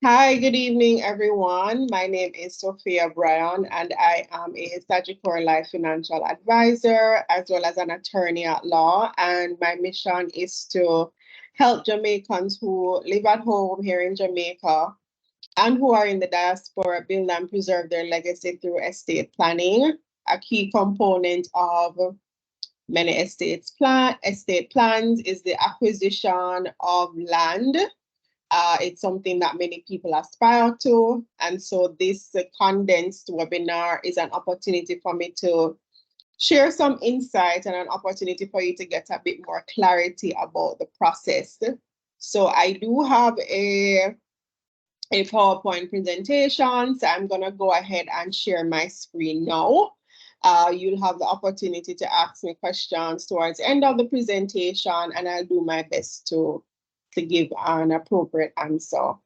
Hi, good evening, everyone. My name is Sophia Bryan, and I am a statutory life financial advisor as well as an attorney at law. And my mission is to help Jamaicans who live at home here in Jamaica and who are in the diaspora build and preserve their legacy through estate planning. A key component of many estate plans is the acquisition of land. It's something that many people aspire to. And so this condensed webinar is an opportunity for me to share some insight and an opportunity for you to get a bit more clarity about the process. So I do have a PowerPoint presentation, so I'm going to go ahead and share my screen now. You'll have the opportunity to ask me questions towards the end of the presentation, and I'll do my best to give an appropriate answer. All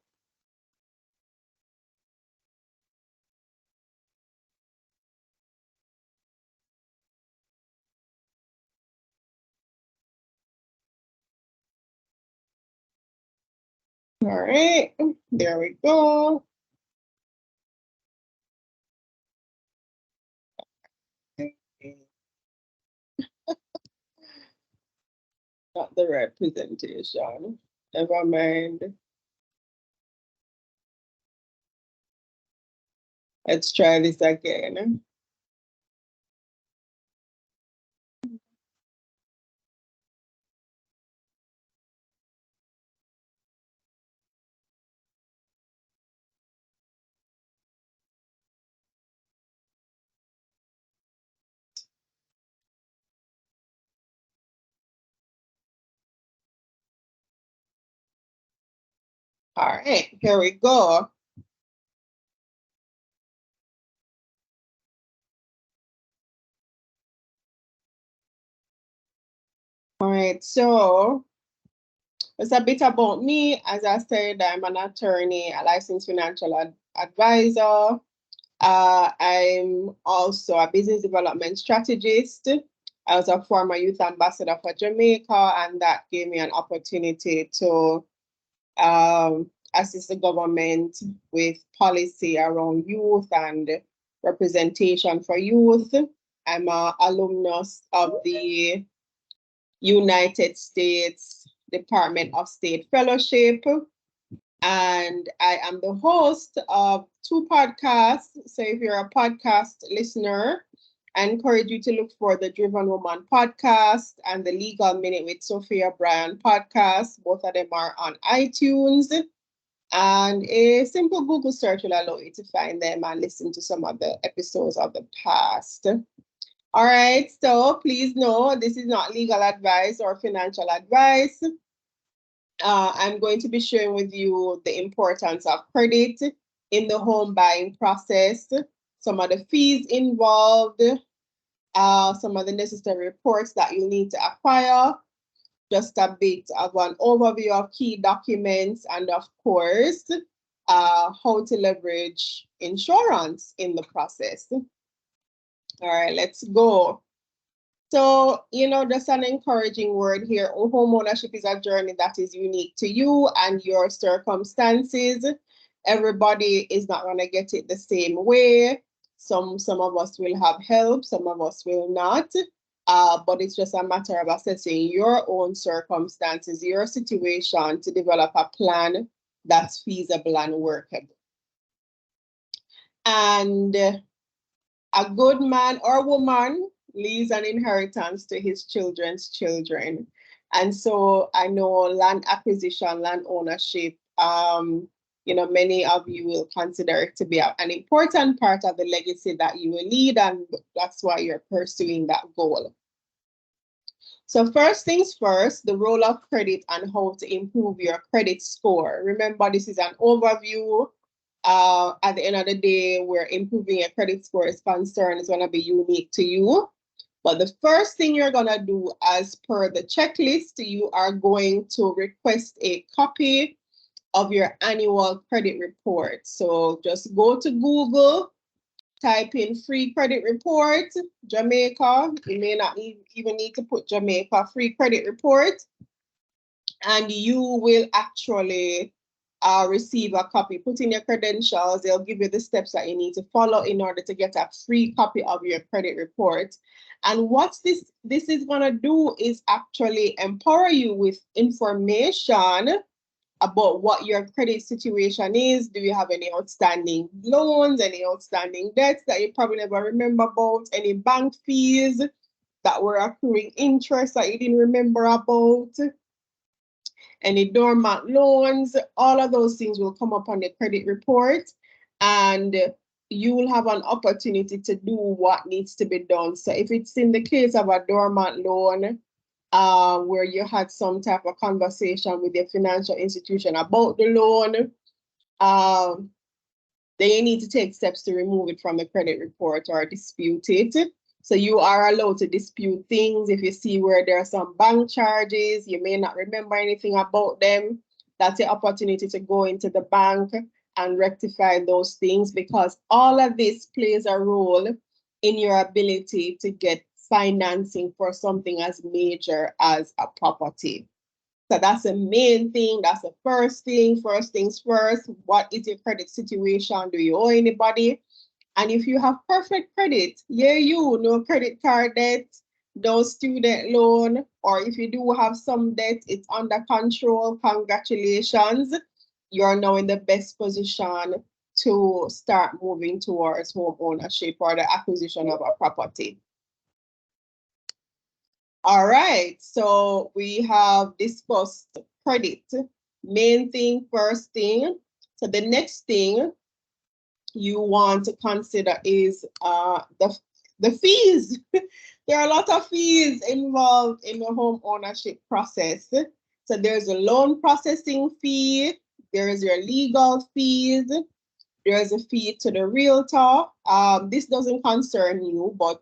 right, there we go. Not the right presentation. Never mind. Let's try this again. All right, here we go. All right, so it's a bit about me. As I said, I'm an attorney, a licensed financial advisor. I'm also a business development strategist. I was a former youth ambassador for Jamaica, and that gave me an opportunity to assist the government with policy around youth and representation for youth. I'm an alumnus of the United States Department of State Fellowship, and I am the host of two podcasts. So if you're a podcast listener, I encourage you to look for the Driven Woman podcast and the Legal Minute with Sophia Bryan podcast. Both of them are on iTunes. And a simple Google search will allow you to find them and listen to some of the episodes of the past. All right, so please know this is not legal advice or financial advice. I'm going to be sharing with you the importance of credit in the home buying process, some of the fees involved, some of the necessary reports that you need to acquire, just a bit of an overview of key documents, and of course, how to leverage insurance in the process. All right, let's go. So, just an encouraging word here. Home ownership is a journey that is unique to you and your circumstances. Everybody is not going to get it the same way. Some of us will have help, some of us will not. But it's just a matter of assessing your own circumstances, your situation, to develop a plan that's feasible and workable. And a good man or woman leaves an inheritance to his children's children. And so I know land acquisition, land ownership, many of you will consider it to be an important part of the legacy that you will lead, and that's why you're pursuing that goal. So first things first, the role of credit and how to improve your credit score. Remember, this is an overview. At the end of the day, where improving your credit score is concerned is going to be unique to you. But the first thing you're going to do, as per the checklist, you are going to request a copy of your annual credit report. So just go to Google, type in free credit report, Jamaica. You may not even need to put Jamaica free credit report. And you will actually receive a copy. Put in your credentials. They'll give you the steps that you need to follow in order to get a free copy of your credit report. And what this is going to do is actually empower you with information about what your credit situation is. Do you have any outstanding loans, any outstanding debts that you probably never remember about, any bank fees that were accruing interest that you didn't remember about, any dormant loans? All of those things will come up on the credit report, and you will have an opportunity to do what needs to be done. So if it's in the case of a dormant loan, where you had some type of conversation with your financial institution about the loan, then you need to take steps to remove it from the credit report or dispute it. So you are allowed to dispute things. If you see where there are some bank charges, you may not remember anything about them, that's the opportunity to go into the bank and rectify those things, because all of this plays a role in your ability to get financing for something as major as a property. So that's the main thing. That's the first thing. First things first. What is your credit situation? Do you owe anybody? And if you have perfect credit, no credit card debt, no student loan, or if you do have some debt, it's under control. Congratulations. You're now in the best position to start moving towards home ownership or the acquisition of a property. All right, so we have discussed credit. Main thing, first thing. So the next thing you want to consider is the fees. There are a lot of fees involved in the home ownership process. So there's a loan processing fee, there's your legal fees, there's a fee to the realtor. This doesn't concern you, but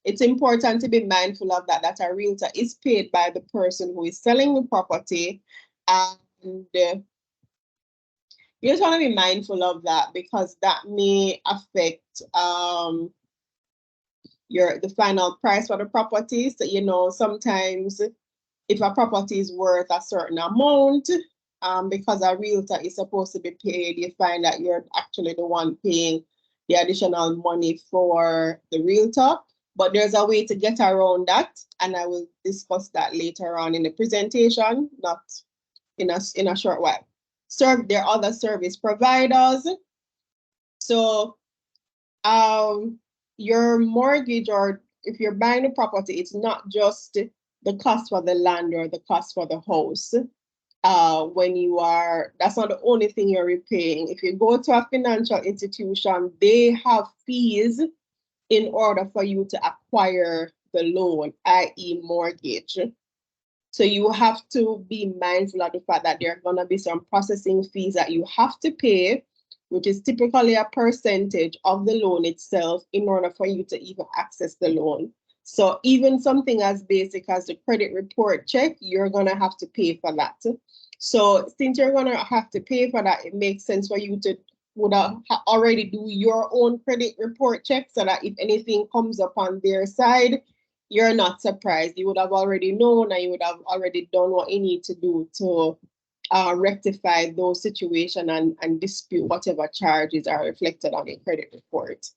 it's important to be mindful of that a realtor is paid by the person who is selling the property. And you just want to be mindful of that, because that may affect the final price for the property. So, sometimes if a property is worth a certain amount, because a realtor is supposed to be paid, you find that you're actually the one paying the additional money for the realtor. But there's a way to get around that, and I will discuss that later on in the presentation, not in a short while. There are other service providers. So your mortgage, or if you're buying a property, it's not just the cost for the land or the cost for the house. That's not the only thing you're repaying. If you go to a financial institution, they have fees in order for you to acquire the loan, i.e. mortgage. So you have to be mindful of the fact that there are going to be some processing fees that you have to pay, which is typically a percentage of the loan itself, in order for you to even access the loan. So even something as basic as the credit report check, you're going to have to pay for that. So since you're going to have to pay for that, it makes sense for you to already do your own credit report check, so that if anything comes up on their side, you're not surprised. You would have already known, and you would have already done what you need to do to rectify those situations and dispute whatever charges are reflected on your credit report.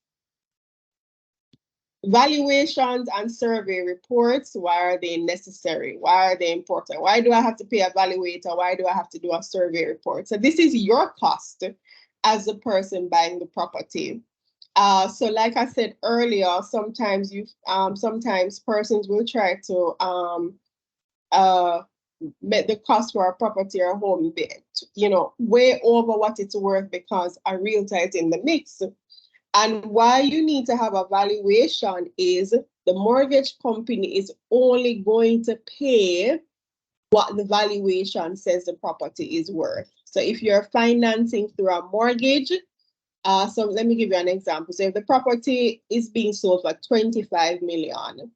Valuations and survey reports, why are they necessary? Why are they important? Why do I have to pay a valuator? Why do I have to do a survey report? So this is your cost as the person buying the property. So like I said earlier, sometimes persons will try to make the cost for a property or home way over what it's worth, because a realtor is in the mix. And why you need to have a valuation is the mortgage company is only going to pay what the valuation says the property is worth. So if you're financing through a mortgage, so let me give you an example. So if the property is being sold for 25 million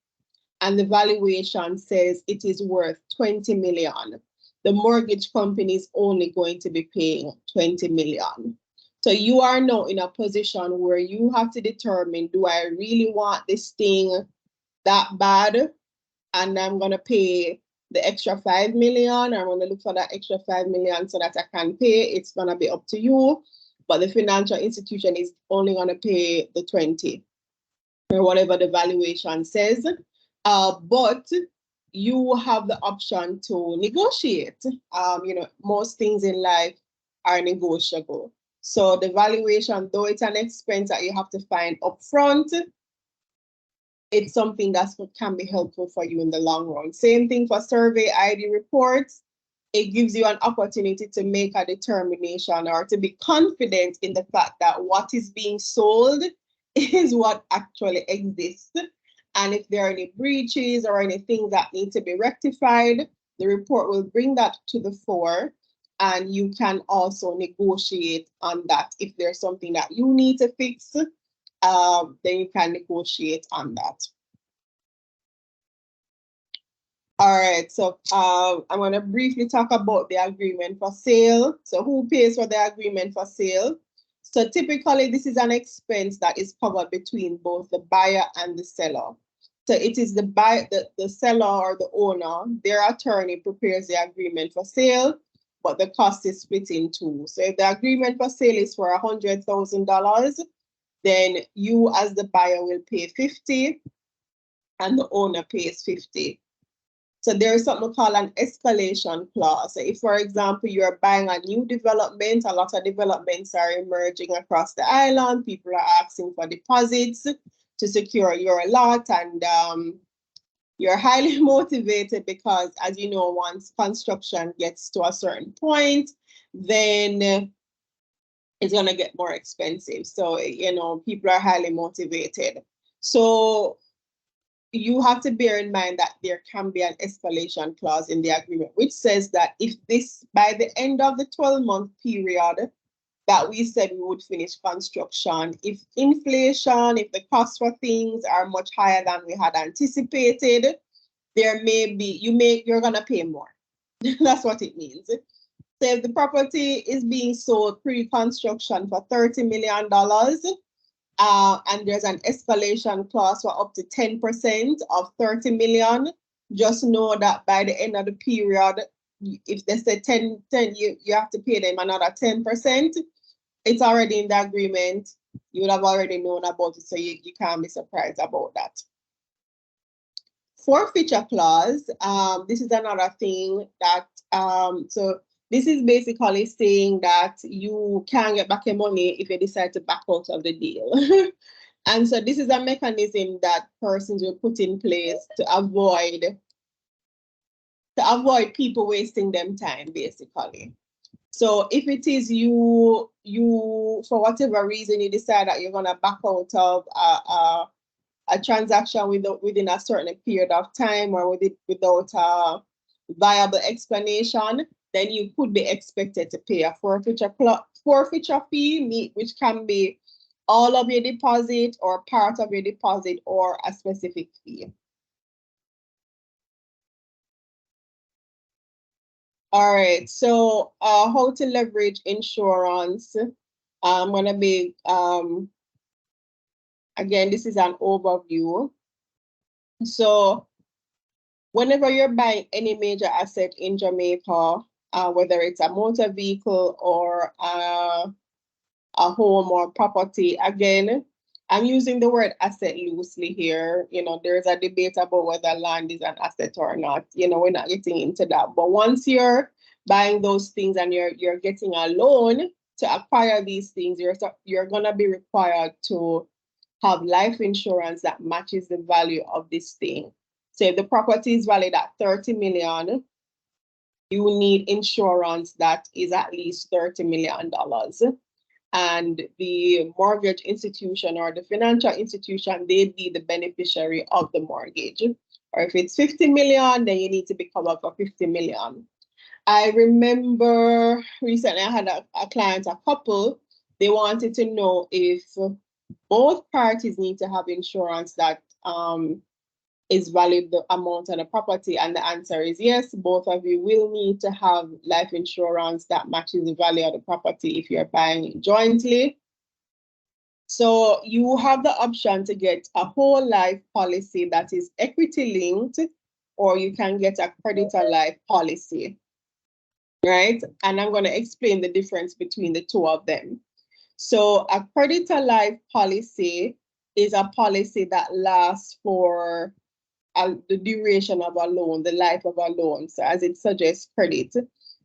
and the valuation says it is worth 20 million, the mortgage company is only going to be paying 20 million. So you are now in a position where you have to determine, do I really want this thing that bad? And I'm going to pay the extra 5 million, or I want to look for that extra 5 million so that I can pay, it's going to be up to you. But the financial institution is only going to pay the 20 or whatever the valuation says. But you have the option to negotiate. You know, most things in life are negotiable. So the valuation, though it's an expense that you have to find upfront, it's something that can be helpful for you in the long run. Same thing for survey ID reports. It gives you an opportunity to make a determination or to be confident in the fact that what is being sold is what actually exists. And if there are any breaches or anything that need to be rectified, the report will bring that to the fore, and you can also negotiate on that. If there's something that you need to fix, then you can negotiate on that. All right, so I'm going to briefly talk about the agreement for sale. So who pays for the agreement for sale? So typically, this is an expense that is covered between both the buyer and the seller. So it is the seller or the owner, their attorney prepares the agreement for sale, but the cost is split in two. So if the agreement for sale is for $100,000, then you as the buyer will pay 50 and the owner pays 50. So there is something called an escalation clause. So if, for example, you're buying a new development, a lot of developments are emerging across the island. People are asking for deposits to secure your lot, and you're highly motivated because, as you know, once construction gets to a certain point, then it's going to get more expensive. So, you know, people are highly motivated. So you have to bear in mind that there can be an escalation clause in the agreement, which says that if this, by the end of the 12-month period that we said we would finish construction, if inflation, if the cost for things are much higher than we had anticipated, there may be, you're gonna pay more. That's what it means. So if the property is being sold pre-construction for $30 million, and there's an escalation clause for up to 10% of 30 million, just know that by the end of the period, if they say 10, you have to pay them another 10%. It's already in the agreement. You would have already known about it, so you can't be surprised about that. Forfeiture clause, this is another thing that, so this is basically saying that you can get back your money if you decide to back out of the deal. And so this is a mechanism that persons will put in place to avoid people wasting them time, basically. So if it is you for whatever reason you decide that you're gonna back out of a transaction within a certain period of time, or without a viable explanation, then you could be expected to pay a forfeiture fee, which can be all of your deposit or part of your deposit or a specific fee. All right, so how to leverage insurance. I'm gonna be, again, this is an overview. So whenever you're buying any major asset in Jamaica, whether it's a motor vehicle or a home or property, again, I'm using the word asset loosely here. You know, there's a debate about whether land is an asset or not. You know, we're not getting into that. But once you're buying those things and you're getting a loan to acquire these things, you're gonna be required to have life insurance that matches the value of this thing. So if the property is valued at 30 million, you need insurance that is at least $30 million. And the mortgage institution or the financial institution, they'd be the beneficiary of the mortgage. Or if it's 50 million, then you need to be covered for 50 million. I remember recently I had a client, a couple, they wanted to know if both parties need to have insurance that is valid the amount of the property, and the answer is yes. Both of you will need to have life insurance that matches the value of the property if you're buying it jointly. So you have the option to get a whole life policy that is equity linked, or you can get a creditor life policy, right? And I'm going to explain the difference between the two of them. So a creditor life policy is a policy that lasts for the duration of a loan, the life of a loan, so as it suggests credit.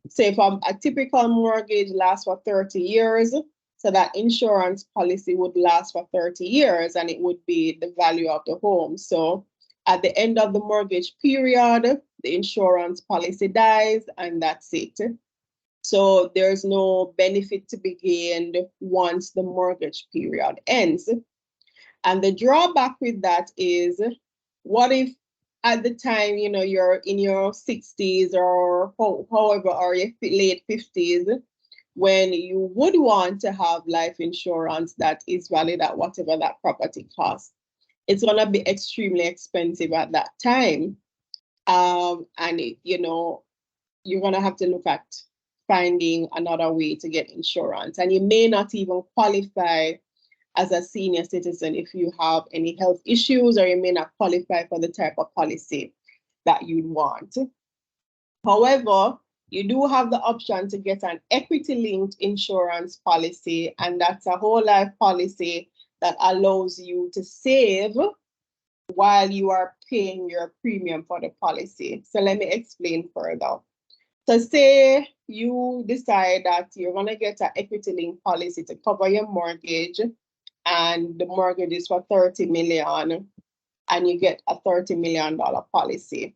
Say if a typical mortgage lasts for 30 years, so that insurance policy would last for 30 years and it would be the value of the home. So at the end of the mortgage period, the insurance policy dies and that's it. So there's no benefit to be gained once the mortgage period ends. And the drawback with that is, what if at the time, you know, you're in your 60s or however, or your late 50s, when you would want to have life insurance that is valid at whatever that property costs. It's going to be extremely expensive at that time. And, you know, you're going to have to look at finding another way to get insurance. And you may not even qualify as a senior citizen if you have any health issues, or you may not qualify for the type of policy that you'd want. However, you do have the option to get an equity-linked insurance policy, and that's a whole life policy that allows you to save while you are paying your premium for the policy. So let me explain further. So say you decide that you're going to get an equity-linked policy to cover your mortgage, and the mortgage is for $30 million, and you get a $30 million policy.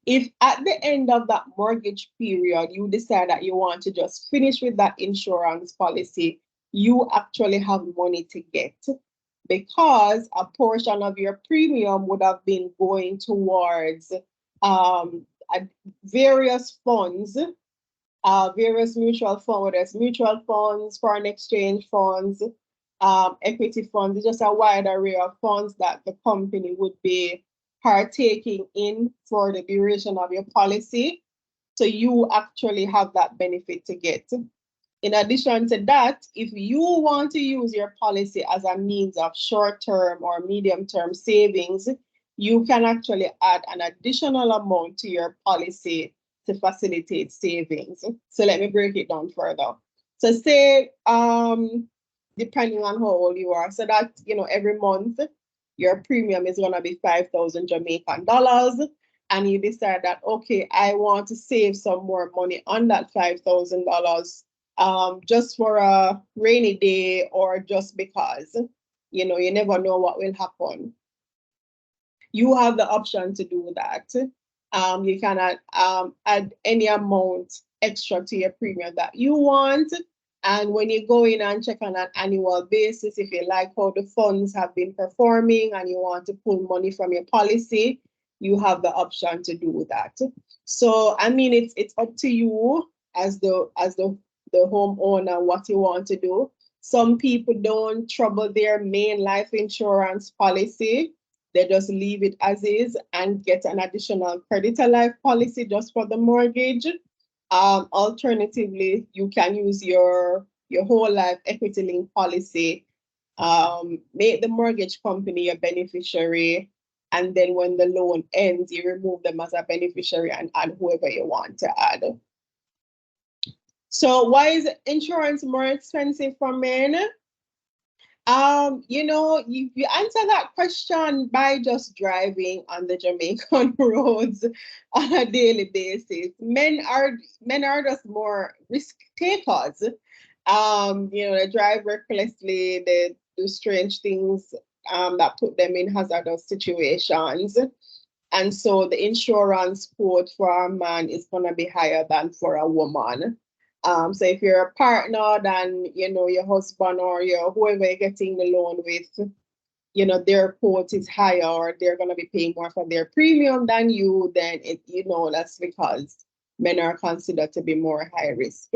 If at the end of that mortgage period, you decide that you want to just finish with that insurance policy, you actually have money to get, because a portion of your premium would have been going towards various funds, various mutual funds, whether it's mutual funds, foreign exchange funds, equity funds, just a wide array of funds that the company would be partaking in for the duration of your policy. So you actually have that benefit to get. In addition to that, if you want to use your policy as a means of short-term or medium-term savings, you can actually add an additional amount to your policy to facilitate savings. So let me break it down further. So say, depending on how old you are, so that, you know, every month, your premium is going to be 5,000 Jamaican dollars, and you decide that, okay, I want to save some more money on that $5,000 just for a rainy day, or just because, you know, you never know what will happen. You have the option to do that. You can add any amount extra to your premium that you want. And when you go in and check on an annual basis, if you like how the funds have been performing and you want to pull money from your policy, you have the option to do that. So, I mean, it's up to you as the homeowner what you want to do. Some people don't trouble their main life insurance policy. They just leave it as is and get an additional creditor life policy just for the mortgage. Alternatively, you can use your whole life equity link policy, make the mortgage company a beneficiary, and then when the loan ends, you remove them as a beneficiary and add whoever you want to add. So why is insurance more expensive for men? You know, you answer that question by just driving on the Jamaican roads on a daily basis. Men are just more risk takers. You know, they drive recklessly, they do strange things that put them in hazardous situations. And so the insurance quote for a man is gonna be higher than for a woman. So if you're a partner, then, you know, your husband or whoever you're getting the loan with, you know, their quote is higher, or they're going to be paying more for their premium than you, then you know, that's because men are considered to be more high risk.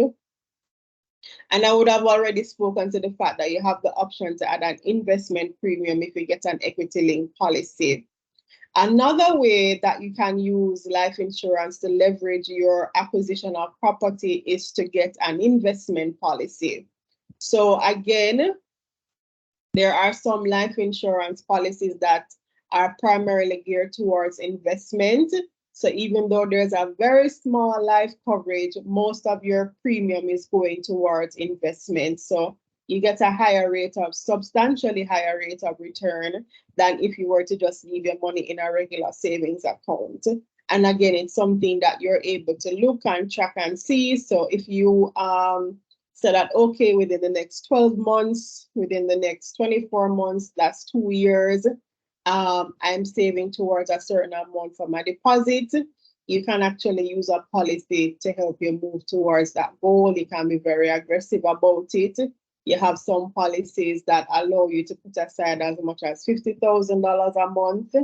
And I would have already spoken to the fact that you have the option to add an investment premium if you get an equity-linked policy. Another way that you can use life insurance to leverage your acquisition of property is to get an investment policy. So again, there are some life insurance policies that are primarily geared towards investment. So even though there's a very small life coverage, most of your premium is going towards investment. So you get a higher rate of, substantially higher rate of return than if you were to just leave your money in a regular savings account. And again, it's something that you're able to look and track and see. So if you say that, okay, within the next 12 months, within the next 24 months, that's 2 years, I'm saving towards a certain amount for my deposit. You can actually use a policy to help you move towards that goal. You can be very aggressive about it. You have some policies that allow you to put aside as much as $50,000 a month,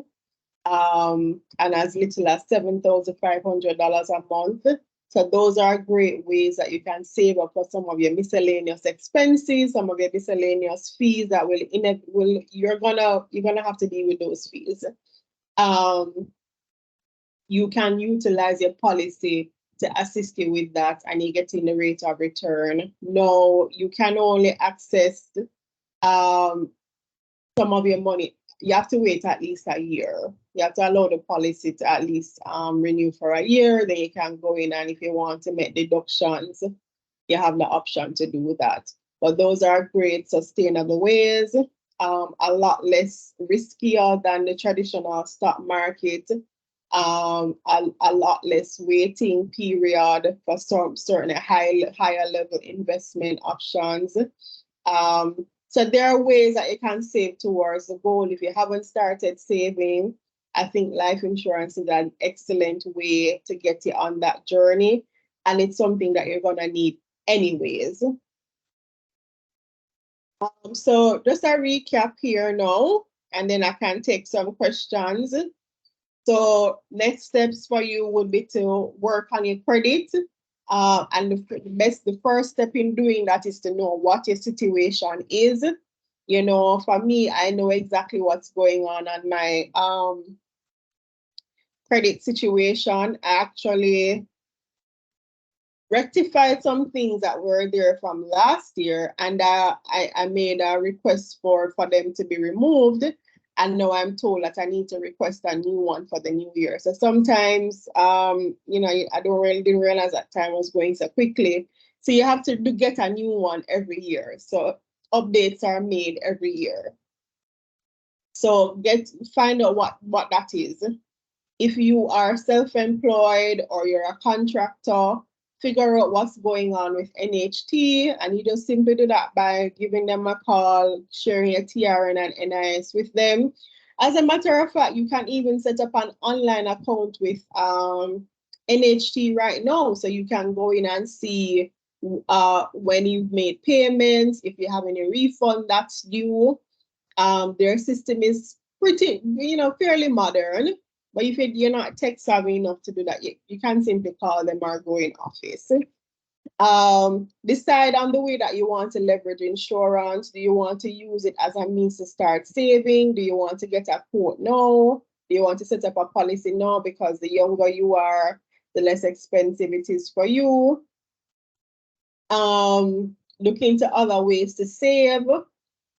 and as little as $7,500 a month. So those are great ways that you can save up for some of your miscellaneous expenses, some of your miscellaneous fees that you're gonna have to deal with those fees. You can utilize your policy to assist you with that, and you get in the rate of return. No, you can only access some of your money. You have to wait at least a year. You have to allow the policy to at least renew for a year. Then you can go in, and if you want to make deductions, you have the option to do that. But those are great sustainable ways, a lot less riskier than the traditional stock market, a lot less waiting period for some certain higher level investment options. So there are ways that you can save towards the goal. If you haven't started saving, I think life insurance is an excellent way to get you on that journey. And it's something that you're going to need anyways. So just a recap here now, and then I can take some questions. So next steps for you would be to work on your credit. And the first step in doing that is to know what your situation is. You know, for me, I know exactly what's going on my credit situation. I actually rectified some things that were there from last year, and I made a request for them to be removed. And now I'm told that I need to request a new one for the new year. So sometimes, you know, I didn't realize that time was going so quickly. So you have to get a new one every year. So updates are made every year. So find out what that is. If you are self-employed or you're a contractor, figure out what's going on with NHT, and you just simply do that by giving them a call, sharing your TRN and NIS with them. As a matter of fact, you can even set up an online account with NHT right now, so you can go in and see when you've made payments, if you have any refund that's due. Their system is pretty, you know, fairly modern. But if you're not tech savvy enough to do that, you can simply call them or go in office. Decide on the way that you want to leverage insurance. Do you want to use it as a means to start saving? Do you want to get a quote now? Do you want to set up a policy now? Because the younger you are, the less expensive it is for you. Look into other ways to save.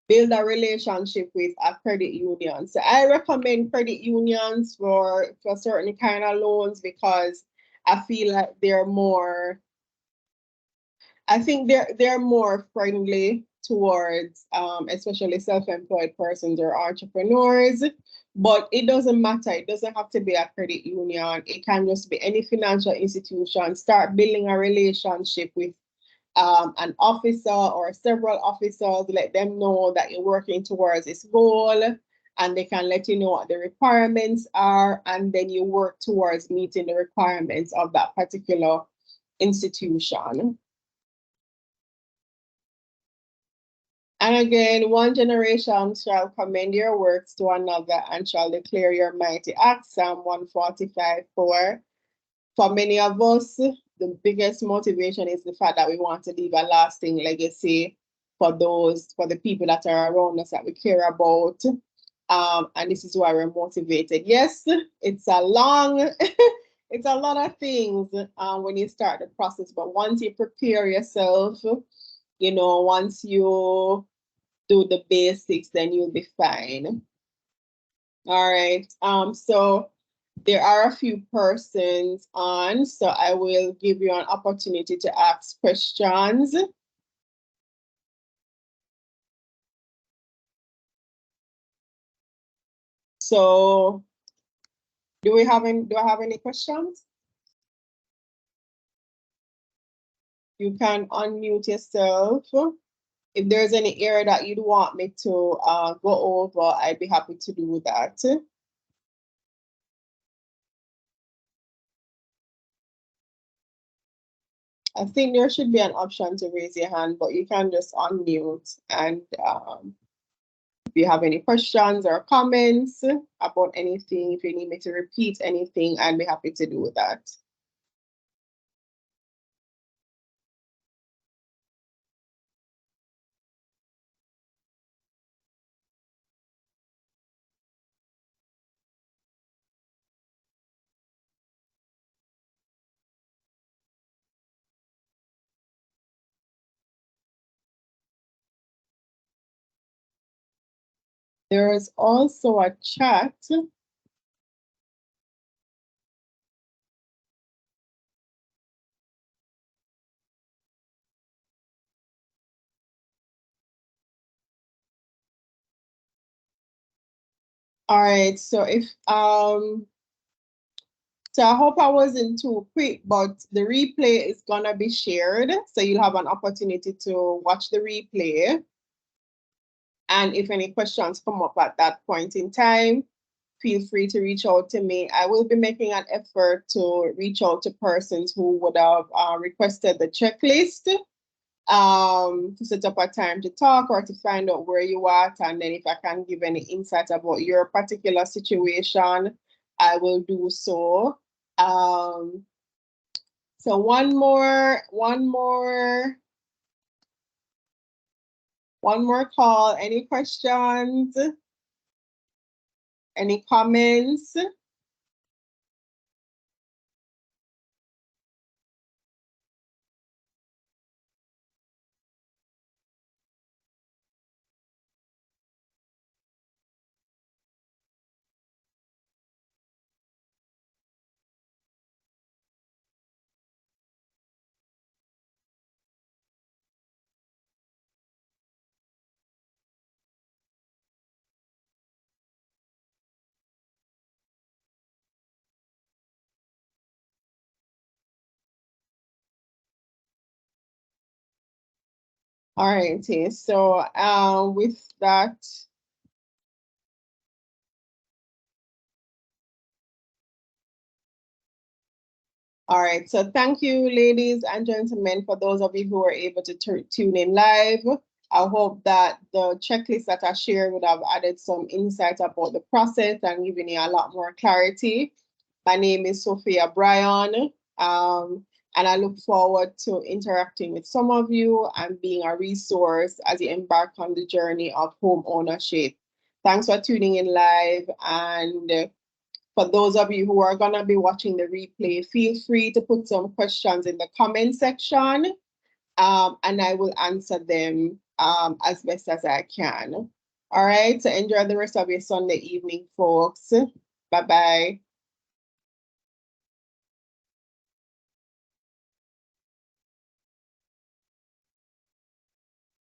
Build a relationship with a credit union. So I recommend credit unions for certain kind of loans because I feel like they're more friendly towards especially self-employed persons or entrepreneurs. But it doesn't matter. It doesn't have to be a credit union. It can just be any financial institution. Start building a relationship with an officer or several officers. Let them know that you're working towards this goal, and they can let you know what the requirements are, and then you work towards meeting the requirements of that particular institution. And again, one generation shall commend your works to another and shall declare your mighty acts. Psalm 145:4. For many of us, the biggest motivation is the fact that we want to leave a lasting legacy for the people that are around us that we care about. And this is why we're motivated. Yes, it's a lot of things when you start the process, but once you prepare yourself, you know, once you do the basics, then you'll be fine. All right. So there are a few persons on, so I will give you an opportunity to ask questions. So do I have any questions? You can unmute yourself. If there's any area that you'd want me to go over, I'd be happy to do that. I think there should be an option to raise your hand, but you can just unmute. And if you have any questions or comments about anything, if you need me to repeat anything, I'd be happy to do that. There is also a chat. All right, so I hope I wasn't too quick, but the replay is gonna be shared, so you'll have an opportunity to watch the replay. And if any questions come up at that point in time, feel free to reach out to me. I will be making an effort to reach out to persons who would have requested the checklist to set up a time to talk or to find out where you are. And then if I can give any insight about your particular situation, I will do so. So one more call. Any questions? Any comments? All right, so with that, all right, so thank you, ladies and gentlemen, for those of you who were able to tune in live. I hope that the checklist that I shared would have added some insight about the process and given you a lot more clarity. My name is Sophia Bryan, and I look forward to interacting with some of you and being a resource as you embark on the journey of home ownership. Thanks for tuning in live, and for those of you who are going to be watching the replay, feel free to put some questions in the comment section, and I will answer them as best as I can. All right, so enjoy the rest of your Sunday evening, folks. Bye-bye.